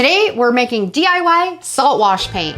Today we're making DIY salt wash paint.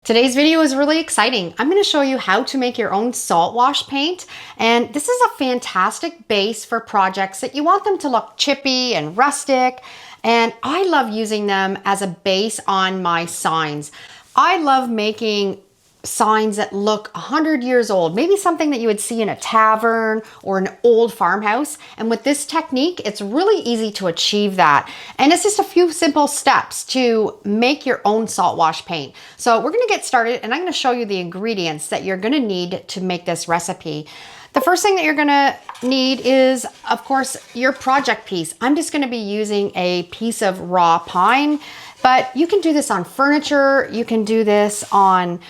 Today's video is really exciting. I'm going to show you how to make your own salt wash paint, and this is a fantastic base for projects that you want them to look chippy and rustic, and I love using them as a base on my signs. I love making signs that look 100 years old, maybe something that you would see in a tavern or an old farmhouse. And with this technique, it's really easy to achieve that. And it's just a few simple steps to make your own salt wash paint. So we're gonna get started, and I'm gonna show you the ingredients that you're gonna need to make this recipe. The first thing that you're gonna need is, of course, your project piece. I'm just gonna be using a piece of raw pine, but you can do this on furniture, you can do this on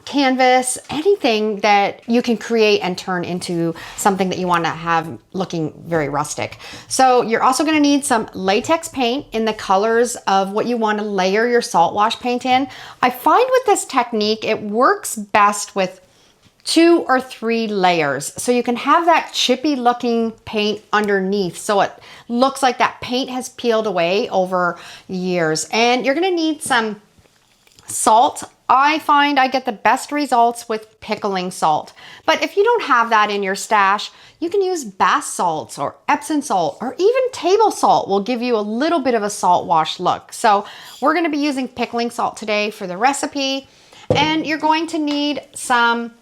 canvas, anything that you can create and turn into something that you want to have looking very rustic. So you're also going to need some latex paint in the colors of what you want to layer your salt wash paint in. I find with this technique, it works best with 2 or 3 layers. So you can have that chippy looking paint underneath so it looks like that paint has peeled away over years. And you're gonna need some salt. I find I get the best results with pickling salt. But if you don't have that in your stash, you can use bath salts or Epsom salt, or even table salt will give you a little bit of a salt wash look. So we're gonna be using pickling salt today for the recipe. And you're going to need some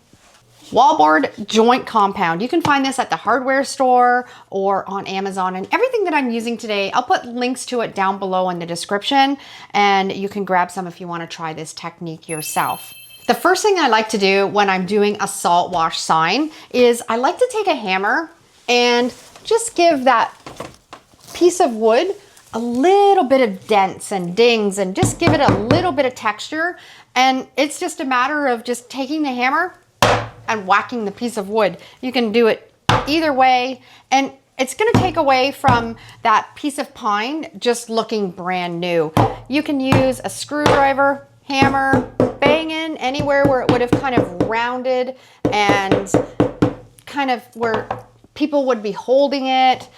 wallboard joint compound. You can find this at the hardware store or on Amazon, and everything that I'm using today, I'll put links to it down below in the description, and you can grab some if you want to try this technique yourself. The first thing I like to do when I'm doing a salt wash sign is I like to take a hammer and just give that piece of wood a little bit of dents and dings and just give it a little bit of texture. And it's just a matter of just taking the hammer and whacking the piece of wood. You can do it either way, and it's gonna take away from that piece of pine just looking brand new. You can use a screwdriver, hammer, bang in anywhere where it would have kind of rounded and kind of where people would be holding it.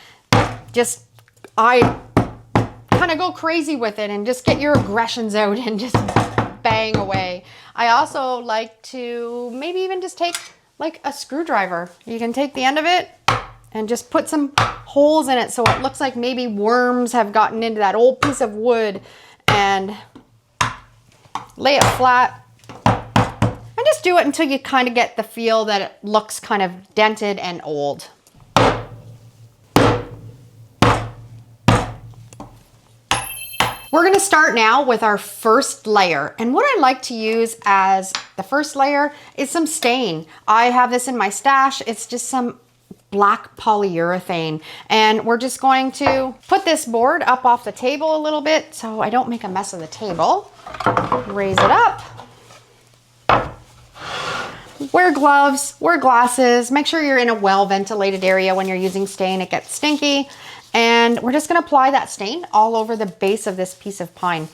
Just, I kind of go crazy with it and just get your aggressions out and just bang away. I also like to maybe even just take like a screwdriver. You can take the end of it and just put some holes in it so it looks like maybe worms have gotten into that old piece of wood, and lay it flat and just do it until you kind of get the feel that it looks kind of dented and old. We're gonna start now with our first layer. And what I like to use as the first layer is some stain. I have this in my stash. It's just some black polyurethane. And we're just going to put this board up off the table a little bit so I don't make a mess of the table. Raise it up. Wear gloves, wear glasses. Make sure you're in a well-ventilated area when you're using stain. It gets stinky. And we're just gonna apply that stain all over the base of this piece of pine.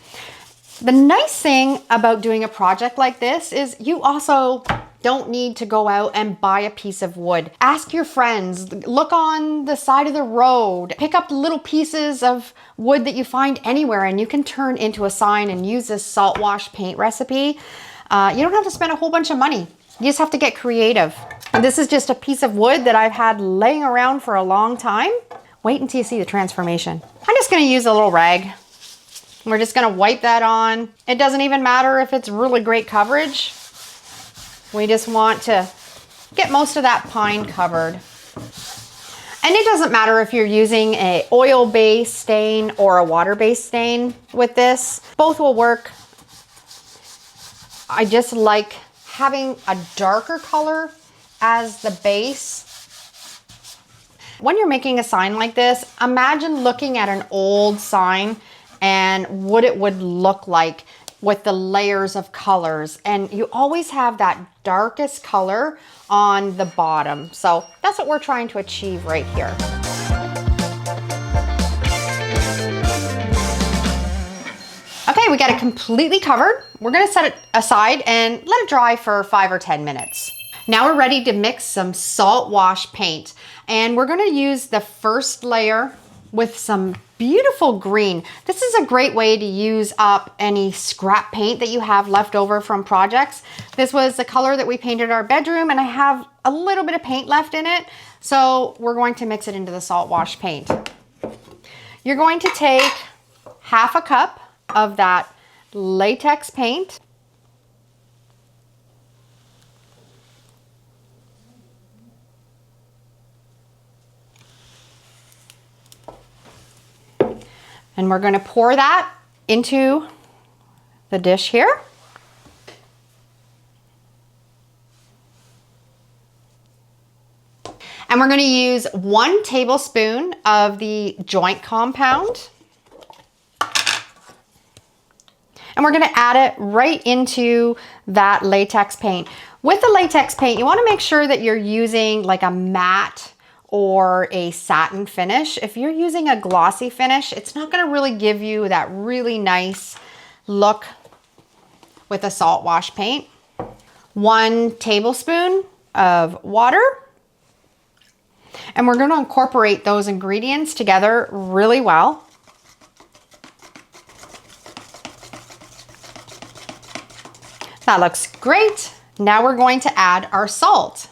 The nice thing about doing a project like this is you also don't need to go out and buy a piece of wood. Ask your friends, look on the side of the road, pick up little pieces of wood that you find anywhere, and you can turn into a sign and use this salt wash paint recipe. You don't have to spend a whole bunch of money. You just have to get creative. And this is just a piece of wood that I've had laying around for a long time. Wait until you see the transformation. I'm just gonna use a little rag. We're just gonna wipe that on. It doesn't even matter if it's really great coverage. We just want to get most of that pine covered. And it doesn't matter if you're using an oil-based stain or a water-based stain with this. Both will work. I just like having a darker color as the base. When you're making a sign like this, imagine looking at an old sign and what it would look like with the layers of colors. And you always have that darkest color on the bottom. So that's what we're trying to achieve right here. Okay, Okay, we got it completely covered. We're gonna set it aside and let it dry for 5 or 10 minutes. Now we're ready to mix some salt wash paint. And we're gonna use the first layer with some beautiful green. This is a great way to use up any scrap paint that you have left over from projects. This was the color that we painted our bedroom, and I have a little bit of paint left in it. So we're going to mix it into the salt wash paint. You're going to take half a cup of that latex paint. And we're going to pour that into the dish here. And we're going to use 1 tablespoon of the joint compound. And we're going to add it right into that latex paint. With the latex paint, you want to make sure that you're using like a matte or a satin finish. If you're using a glossy finish, it's not going to really give you that really nice look with a salt wash paint. 1 tablespoon of water. And we're going to incorporate those ingredients together really well. That looks great. Now we're going to add our salt.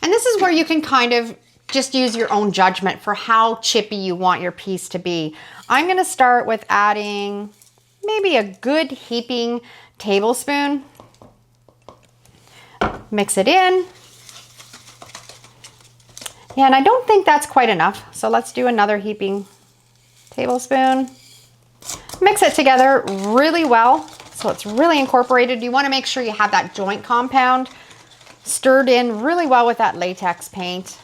And this is where you can kind of just use your own judgment for how chippy you want your piece to be. I'm going to start with adding maybe a good heaping tablespoon. Mix it in. Yeah, and I don't think that's quite enough. So let's do another heaping tablespoon. Mix it together really well so it's really incorporated. You want to make sure you have that joint compound stirred in really well with that latex paint.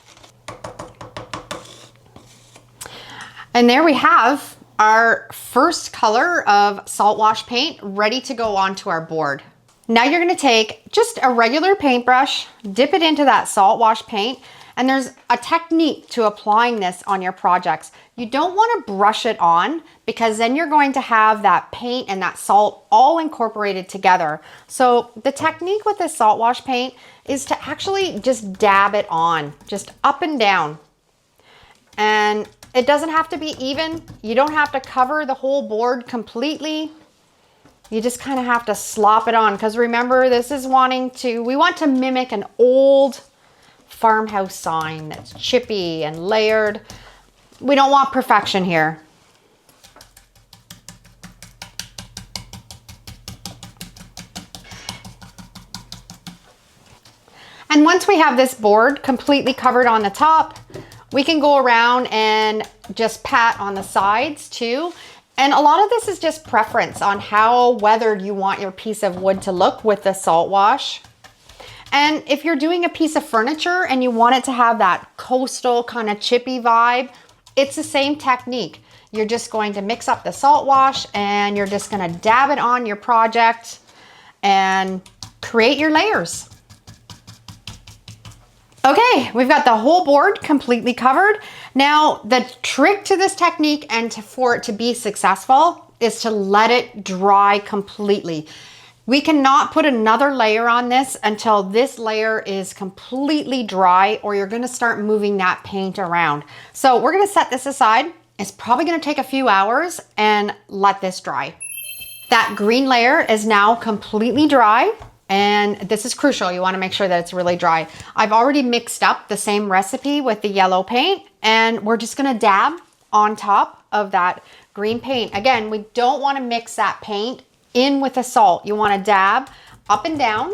And there we have our first color of salt wash paint ready to go onto our board. Now you're going to take just a regular paintbrush, dip it into that salt wash paint, and there's a technique to applying this on your projects. You don't want to brush it on because then you're going to have that paint and that salt all incorporated together. So the technique with this salt wash paint is to actually just dab it on, just up and down. And it doesn't have to be even. You don't have to cover the whole board completely. You just kind of have to slop it on because remember, this is we want to mimic an old farmhouse sign that's chippy and layered. We don't want perfection here. And once we have this board completely covered on the top, we can go around and just pat on the sides too. And a lot of this is just preference on how weathered you want your piece of wood to look with the salt wash. And if you're doing a piece of furniture and you want it to have that coastal kind of chippy vibe, it's the same technique. You're just going to mix up the salt wash and you're just going to dab it on your project and create your layers. Okay, we've got the whole board completely covered. Now, the trick to this technique and for it to be successful is to let it dry completely. We cannot put another layer on this until this layer is completely dry or you're gonna start moving that paint around. So we're gonna set this aside. It's probably gonna take a few hours and let this dry. That green layer is now completely dry. And this is crucial. You want to make sure that it's really dry. I've already mixed up the same recipe with the yellow paint and we're just going to dab on top of that green paint. Again, we don't want to mix that paint in with the salt. You want to dab up and down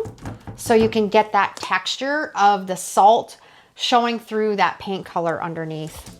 so you can get that texture of the salt showing through that paint color underneath.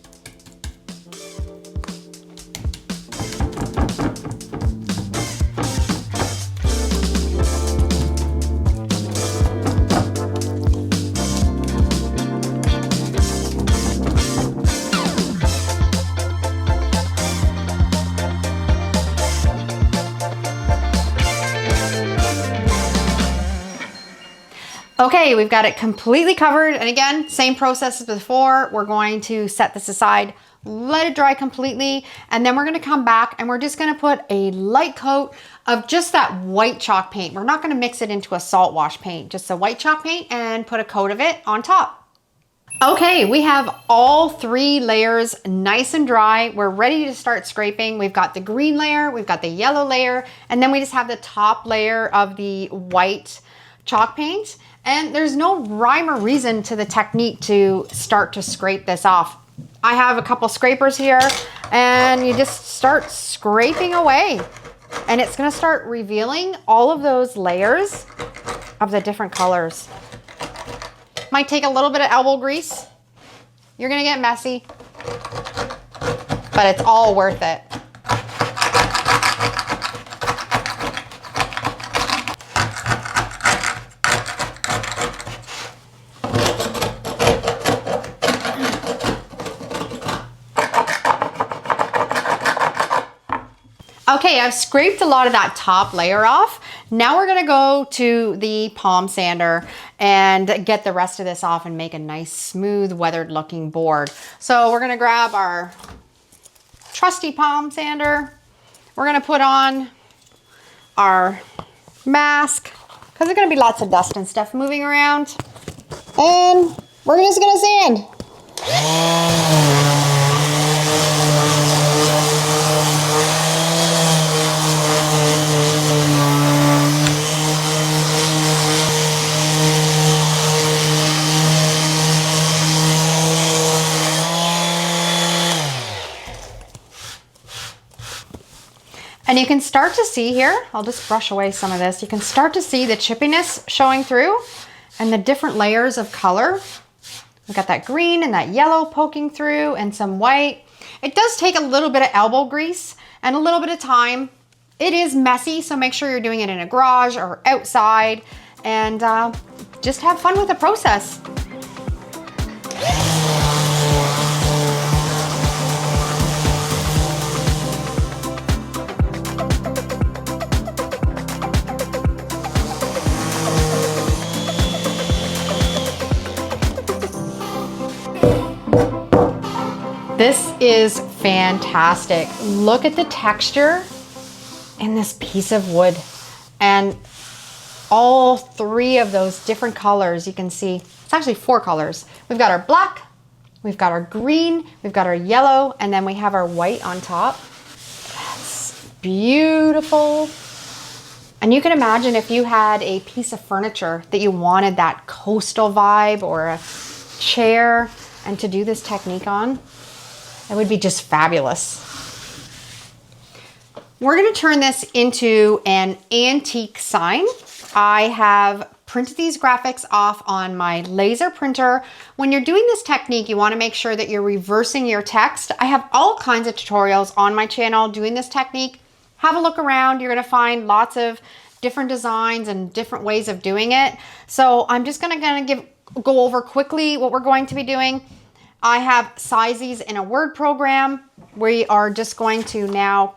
Okay, we've got it completely covered. And again, same process as before. We're going to set this aside, let it dry completely. And then we're gonna come back and we're just gonna put a light coat of just that white chalk paint. We're not gonna mix it into a salt wash paint, just a white chalk paint, and put a coat of it on top. Okay, we have all 3 layers nice and dry. We're ready to start scraping. We've got the green layer, we've got the yellow layer, and then we just have the top layer of the white chalk paint. And there's no rhyme or reason to the technique to start to scrape this off. I have a couple scrapers here, and you just start scraping away. And it's gonna start revealing all of those layers of the different colors. Might take a little bit of elbow grease. You're gonna get messy, but it's all worth it. Okay, I've scraped a lot of that top layer off. Now we're gonna go to the palm sander and get the rest of this off and make a nice, smooth, weathered looking board. So we're gonna grab our trusty palm sander. We're gonna put on our mask because there's gonna be lots of dust and stuff moving around. And we're just gonna sand. And you can start to see here, I'll just brush away some of this. You can start to see the chippiness showing through and the different layers of color. We've got that green and that yellow poking through and some white. It does take a little bit of elbow grease and a little bit of time. It is messy, so make sure you're doing it in a garage or outside, and just have fun with the process. This is fantastic. Look at the texture in this piece of wood, and all 3 of those different colors. You can see it's actually 4 colors. We've got our black, we've got our green, we've got our yellow, and then we have our white on top. That's beautiful. And you can imagine if you had a piece of furniture that you wanted that coastal vibe, or a chair, and to do this technique on, it would be just fabulous. We're gonna turn this into an antique sign. I have printed these graphics off on my laser printer. When you're doing this technique, you wanna make sure that you're reversing your text. I have all kinds of tutorials on my channel doing this technique. Have a look around. You're gonna find lots of different designs and different ways of doing it. So I'm just gonna go over quickly what we're going to be doing. I have sizes in a Word program. We are just going to now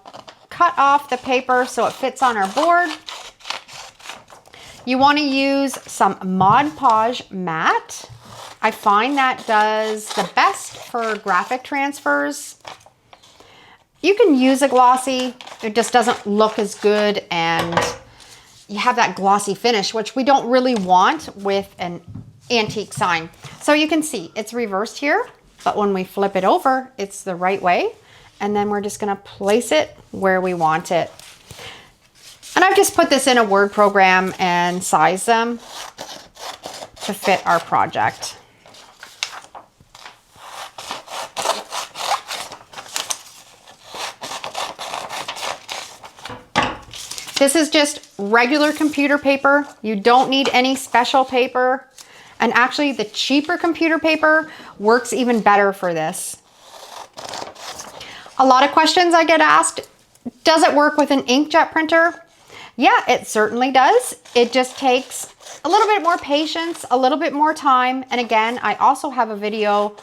cut off the paper so it fits on our board. You want to use some Mod Podge matte. I find that does the best for graphic transfers. You can use a glossy, it just doesn't look as good, and you have that glossy finish, which we don't really want with an antique sign. So you can see it's reversed here, but when we flip it over, it's the right way. And then we're just gonna place it where we want it. And I've just put this in a Word program and sized them to fit our project. This is just regular computer paper. You don't need any special paper. And actually, the cheaper computer paper works even better for this. A lot of questions I get asked, does it work with an inkjet printer? Yeah, it certainly does. It just takes a little bit more patience, a little bit more time. And again, I also have a video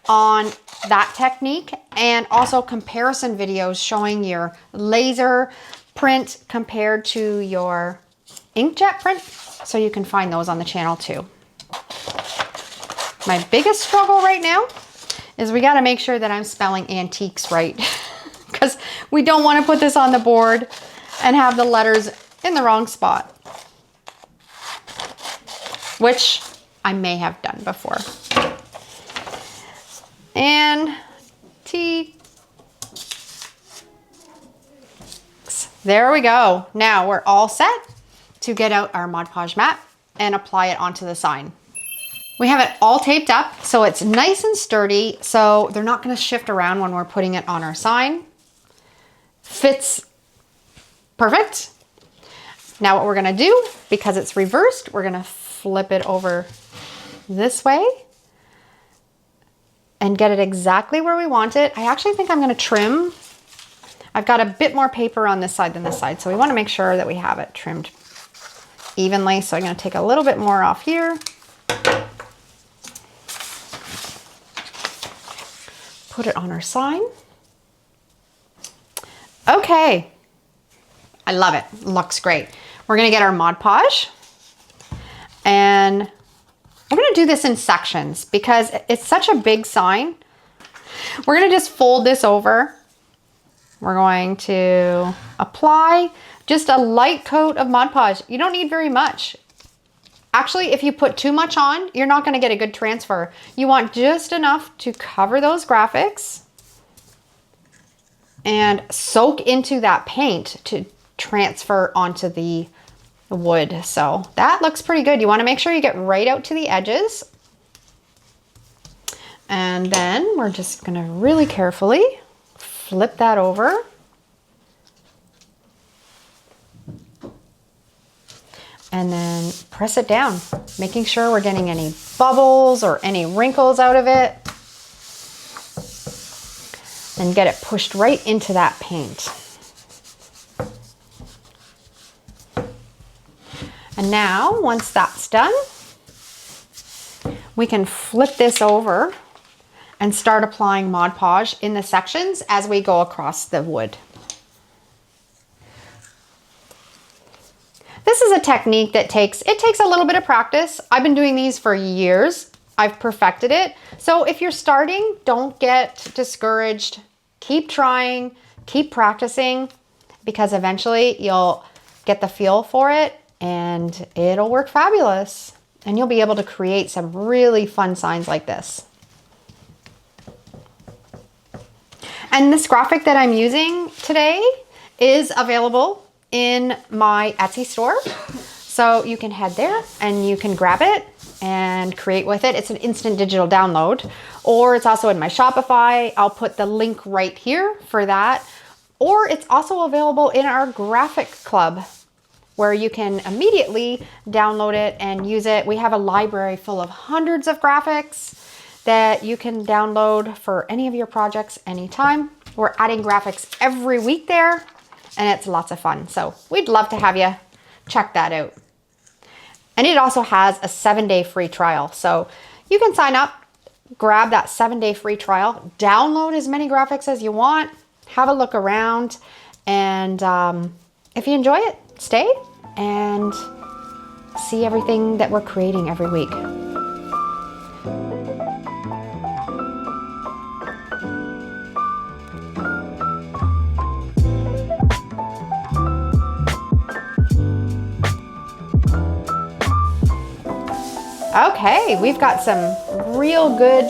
on that technique, and also comparison videos showing your laser print compared to your inkjet print. So you can find those on the channel too. My biggest struggle right now is we got to make sure that I'm spelling antiques right, because we don't want to put this on the board and have the letters in the wrong spot, which I may have done before. And T. There we go. Now we're all set to get out our Mod Podge mat and apply it onto the sign. We have it all taped up so it's nice and sturdy, so they're not going to shift around when we're putting it on our sign. Fits perfect. Now what we're going to do, because it's reversed, we're going to flip it over this way and get it exactly where we want it. I actually think I'm going to trim. I've got a bit more paper on this side than this side, so we want to make sure that we have it trimmed evenly. So I'm going to take a little bit more off here. Put it on our sign. Okay. I love it. Looks great. We're going to get our Mod Podge, and we're going to do this in sections because it's such a big sign. We're going to just fold this over. We're going to apply just a light coat of Mod Podge. You don't need very much. Actually, if you put too much on, you're not going to get a good transfer. You want just enough to cover those graphics and soak into that paint to transfer onto the wood. So that looks pretty good. You want to make sure you get right out to the edges. And then we're just going to really carefully flip that over. And then press it down, making sure we're getting any bubbles or any wrinkles out of it. And get it pushed right into that paint. And now, once that's done, we can flip this over and start applying Mod Podge in the sections as we go across the wood. This is a technique that takes a little bit of practice. I've been doing these for years. I've perfected it. So if you're starting, don't get discouraged. Keep trying, keep practicing, because eventually you'll get the feel for it and it'll work fabulous. And you'll be able to create some really fun signs like this. And this graphic that I'm using today is available in my Etsy store. So you can head there and you can grab it and create with it. It's an instant digital download, or it's also in my Shopify. I'll put the link right here for that. Or it's also available in our graphic club where you can immediately download it and use it. We have a library full of hundreds of graphics that you can download for any of your projects anytime. We're adding graphics every week there, and it's lots of fun. So we'd love to have you check that out. And it also has a 7-day free trial. So you can sign up, grab that 7-day free trial, download as many graphics as you want, have a look around, and if you enjoy it, stay and see everything that we're creating every week. Okay, we've got some real good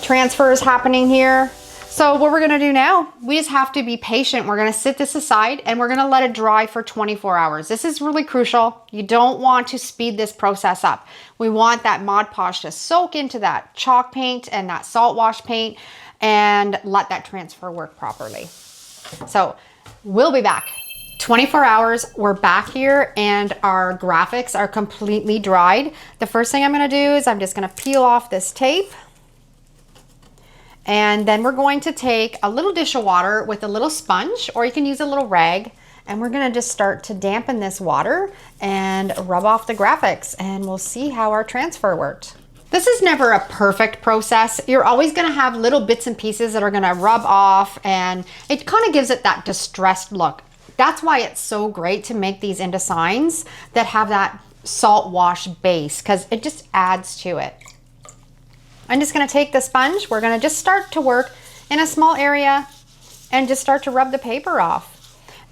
transfers happening here. So what we're gonna do now, we just have to be patient. We're gonna sit this aside and we're gonna let it dry for 24 hours. This is really crucial. You don't want to speed this process up. We want that Mod Podge to soak into that chalk paint and that salt wash paint and let that transfer work properly. So we'll be back. 24 hours, we're back here and our graphics are completely dried. The first thing I'm gonna do is I'm just gonna peel off this tape, and then we're going to take a little dish of water with a little sponge, or you can use a little rag, and we're gonna just start to dampen this water and rub off the graphics, and we'll see how our transfer worked. This is never a perfect process. You're always gonna have little bits and pieces that are gonna rub off, and it kind of gives it that distressed look. That's why it's so great to make these into signs that have that salt wash base, because it just adds to it. I'm just gonna take the sponge. We're gonna just start to work in a small area and just start to rub the paper off.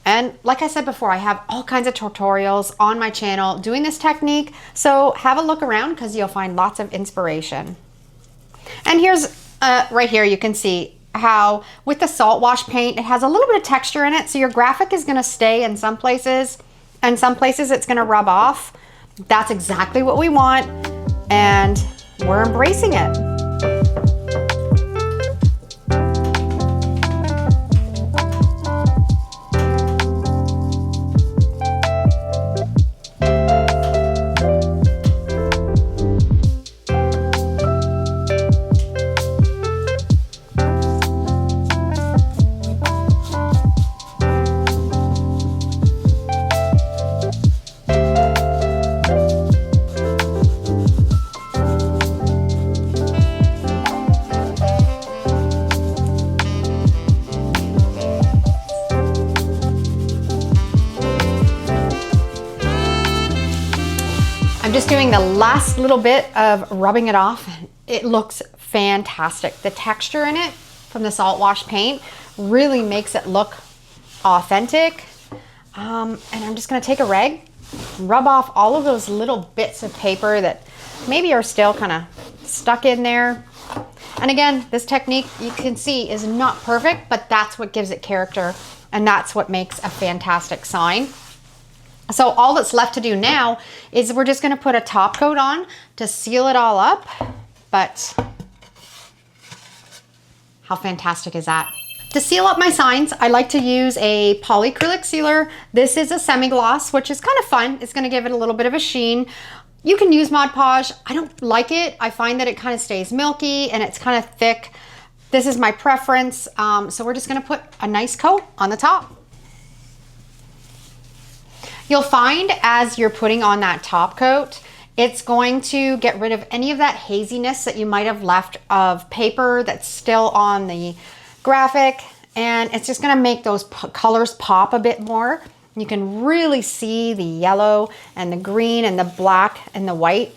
And like I said before, I have all kinds of tutorials on my channel doing this technique. So have a look around because you'll find lots of inspiration. And here's right here, you can see how with the salt wash paint, it has a little bit of texture in it. So your graphic is gonna stay in some places, and some places it's gonna rub off. That's exactly what we want, and we're embracing it. I'm just doing the last little bit of rubbing it off. It looks fantastic. The texture in it from the salt wash paint really makes it look authentic. And I'm just gonna take a rag, rub off all of those little bits of paper that maybe are still kind of stuck in there. And again, this technique you can see is not perfect, but that's what gives it character, and that's what makes a fantastic sign. So all that's left to do now is we're just gonna put a top coat on to seal it all up. But how fantastic is that? To seal up my signs, I like to use a polyacrylic sealer. This is a semi-gloss, which is kind of fun. It's gonna give it a little bit of a sheen. You can use Mod Podge. I don't like it. I find that it kind of stays milky and it's kind of thick. This is my preference. So we're just gonna put a nice coat on the top. You'll find as you're putting on that top coat, it's going to get rid of any of that haziness that you might have left of paper that's still on the graphic, and it's just gonna make those colors pop a bit more. You can really see the yellow and the green and the black and the white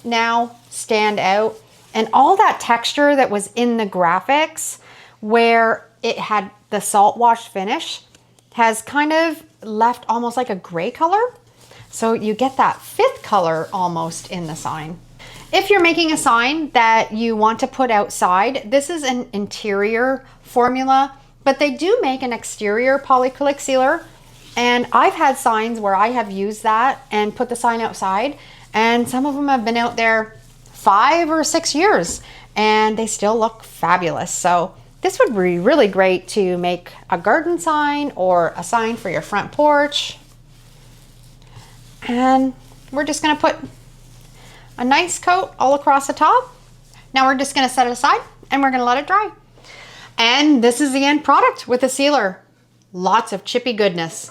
now stand out. And all that texture that was in the graphics where it had the salt wash finish has kind of left almost like a gray color. So you get that fifth color almost in the sign. If you're making a sign that you want to put outside, this is an interior formula, but they do make an exterior polyacrylic sealer. And I've had signs where I have used that and put the sign outside, and some of them have been out there 5 or 6 years and they still look fabulous. So this would be really great to make a garden sign or a sign for your front porch. And we're just gonna put a nice coat all across the top. Now we're just gonna set it aside and we're gonna let it dry. And this is the end product with the sealer. Lots of chippy goodness.